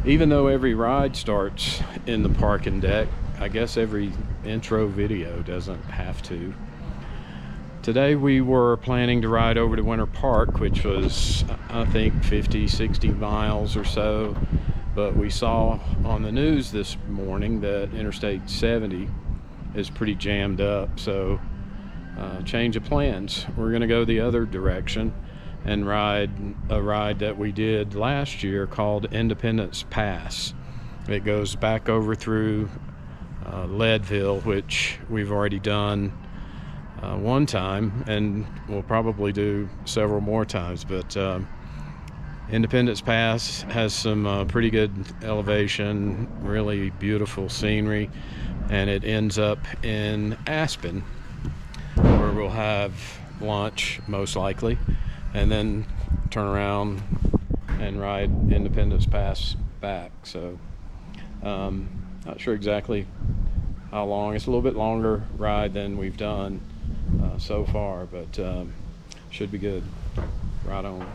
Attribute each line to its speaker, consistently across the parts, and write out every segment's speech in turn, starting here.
Speaker 1: Even though every ride starts in the parking deck, I guess every intro video doesn't have to. Today we were planning to ride over to Winter Park, which was, I think, 50, 60 miles or so. But we saw on the news this morning that Interstate 70 is pretty jammed up. So change of plans. We're going to go the other direction and ride a ride that we did last year called Independence Pass. It goes back over through Leadville, which we've already done one time, and we'll probably do several more times. But Independence Pass has some pretty good elevation, really beautiful scenery, and it ends up in Aspen, where we'll have lunch most likely, and then turn around and ride Independence Pass back. So not sure exactly how long. It's a little bit longer ride than we've done so far, but should be good. Right on.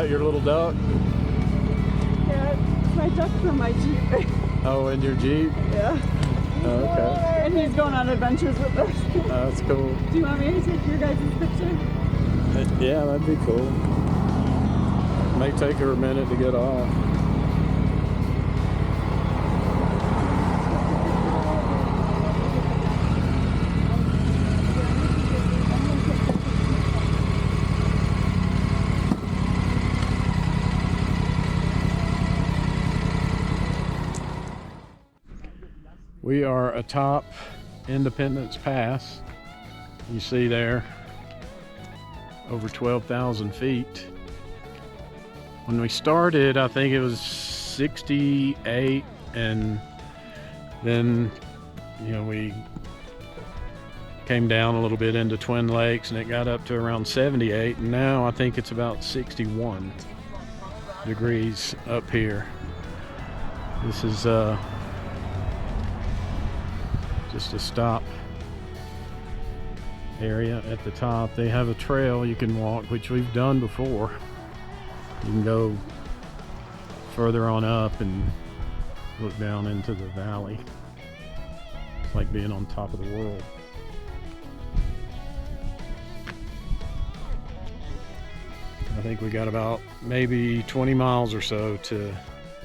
Speaker 1: that your little duck?
Speaker 2: Yeah, it's my duck from my Jeep.
Speaker 1: Oh, in your Jeep?
Speaker 2: Yeah.
Speaker 1: Oh, okay.
Speaker 2: And he's going on adventures with us.
Speaker 1: That's cool.
Speaker 2: Do you want me to take your guys' picture?
Speaker 1: Yeah, that'd be cool. May take her a minute to get off. We are atop Independence Pass. You see there, over 12,000 feet. When we started, I think it was 68, and then, you know, we came down a little bit into Twin Lakes and it got up to around 78, and now I think it's about 61 degrees up here. This is just a stop area at the top. They have a trail you can walk, which we've done before. You can go further on up and look down into the valley. It's like being on top of the world. I think we got about maybe 20 miles or so to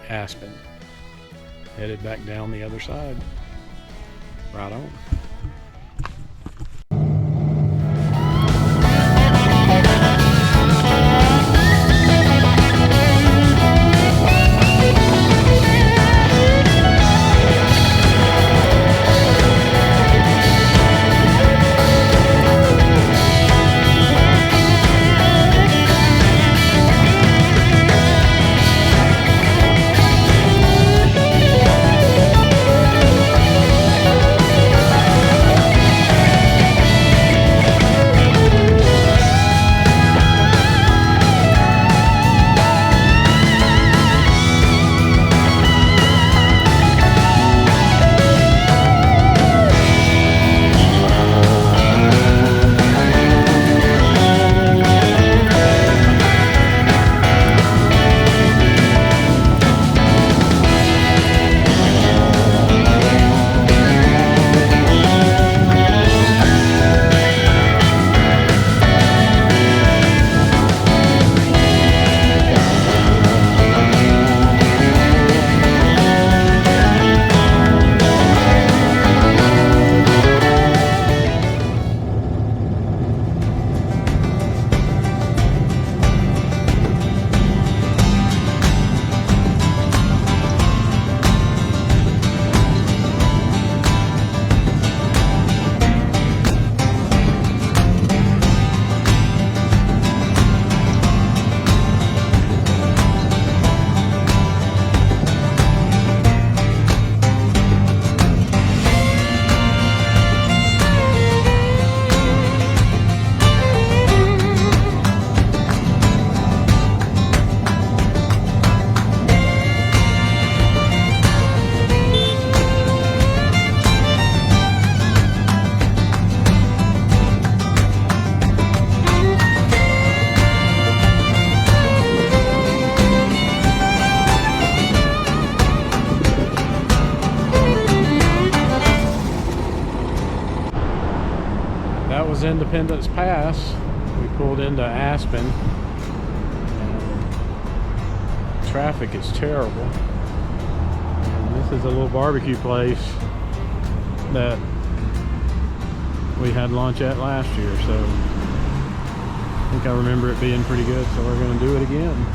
Speaker 1: Aspen. Headed back down the other side. Right on. That was Independence Pass. We pulled into Aspen. Traffic is terrible. And this is a little barbecue place that we had lunch at last year, so I think I remember it being pretty good, so we're going to do it again.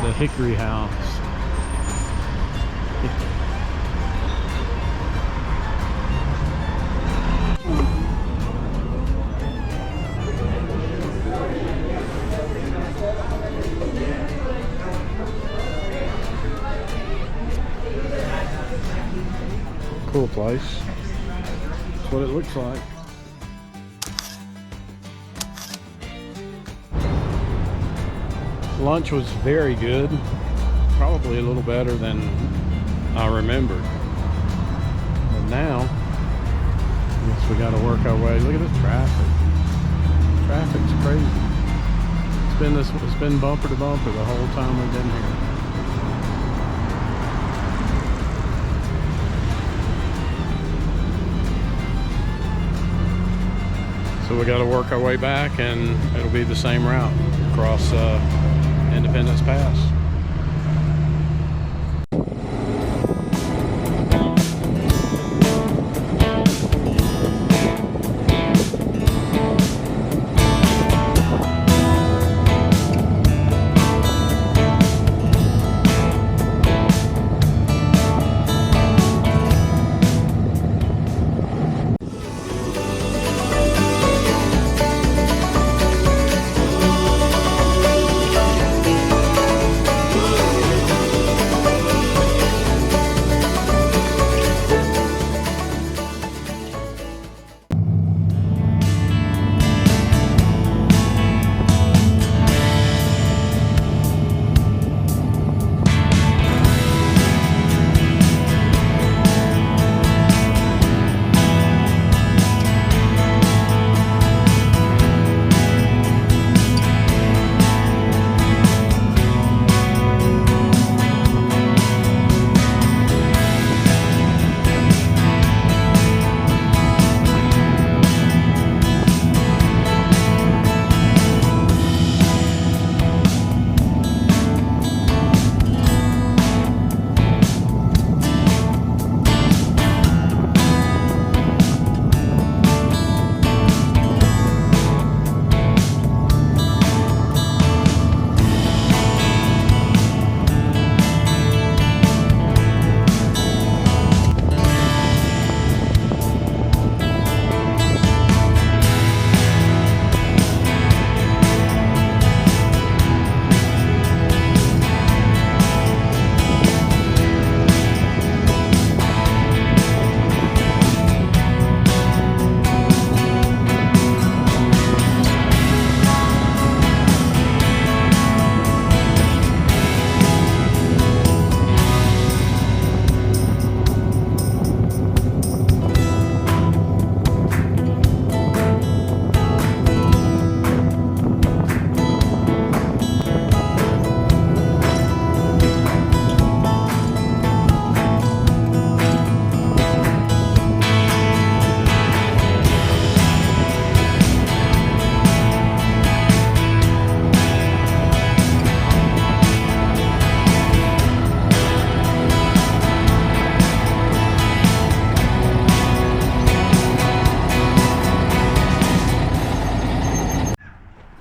Speaker 1: The Hickory House. Cool place. That's what it looks like. Lunch was very good. Probably a little better than I remembered. But now, I guess we got to work our way. Look at this traffic. Traffic's crazy. It's been bumper to bumper the whole time we've been here. So we got to work our way back, and it'll be the same route across Independence Pass.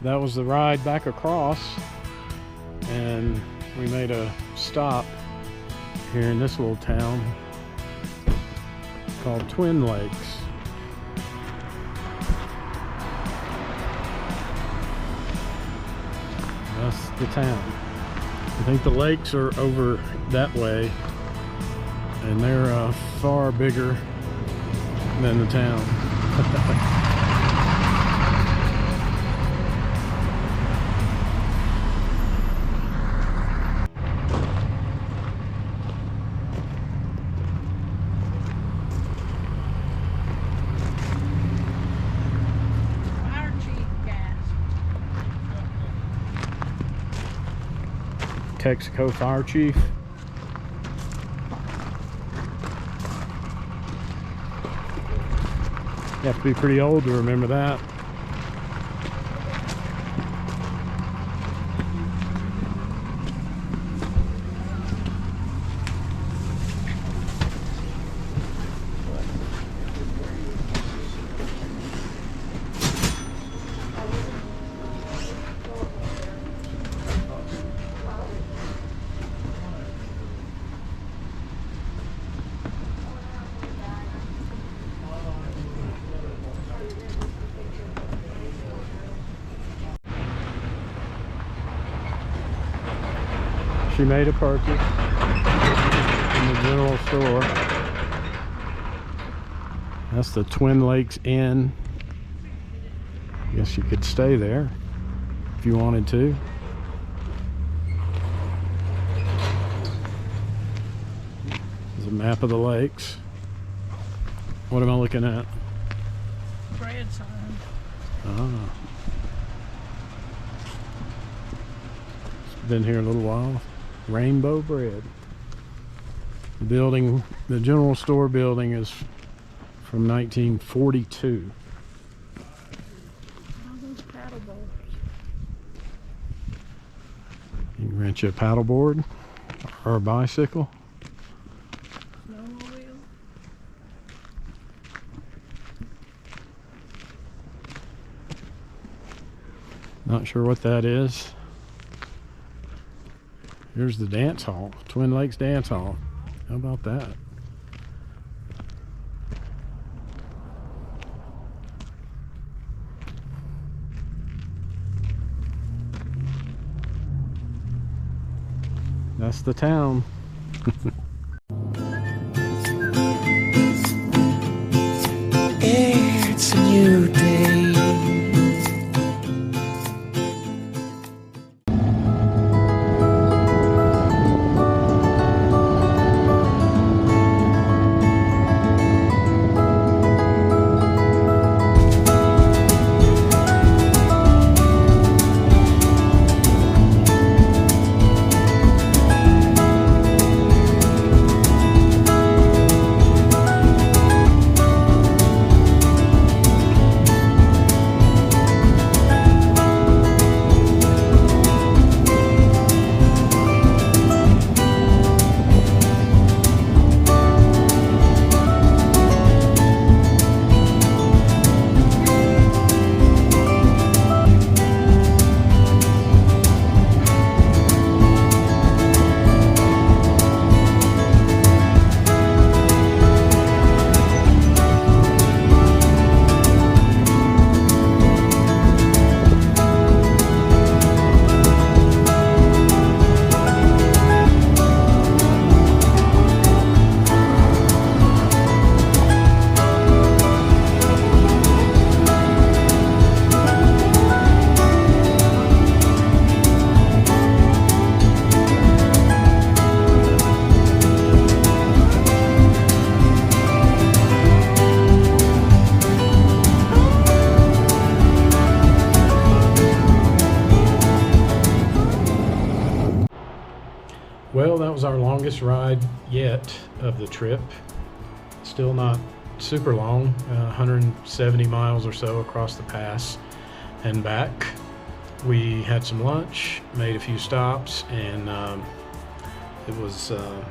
Speaker 1: That was the ride back across, and we made a stop here in this little town called Twin Lakes. That's the town. I think the lakes are over that way, and they're far bigger than the town. Texaco Fire Chief. You have to be pretty old to remember that. She made a purchase in the general store. That's the Twin Lakes Inn. Guess you could stay there if you wanted to. There's a map of the lakes. What am I looking at?
Speaker 2: Bread sign.
Speaker 1: Ah. It's been here a little while. Rainbow Bread. The building, the general store building, is from 1942.
Speaker 2: All those paddle boats.
Speaker 1: You can rent you a paddleboard or a bicycle.
Speaker 2: Snowmobile.
Speaker 1: Not sure what that is. Here's the dance hall, Twin Lakes Dance Hall. How about that? That's the town.
Speaker 3: It's a new day.
Speaker 1: Well, that was our longest ride yet of the trip. Still not super long, 170 miles or so across the pass and back. We had some lunch, made a few stops, and it was a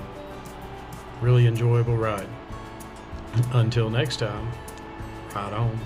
Speaker 1: really enjoyable ride. Until next time, ride on.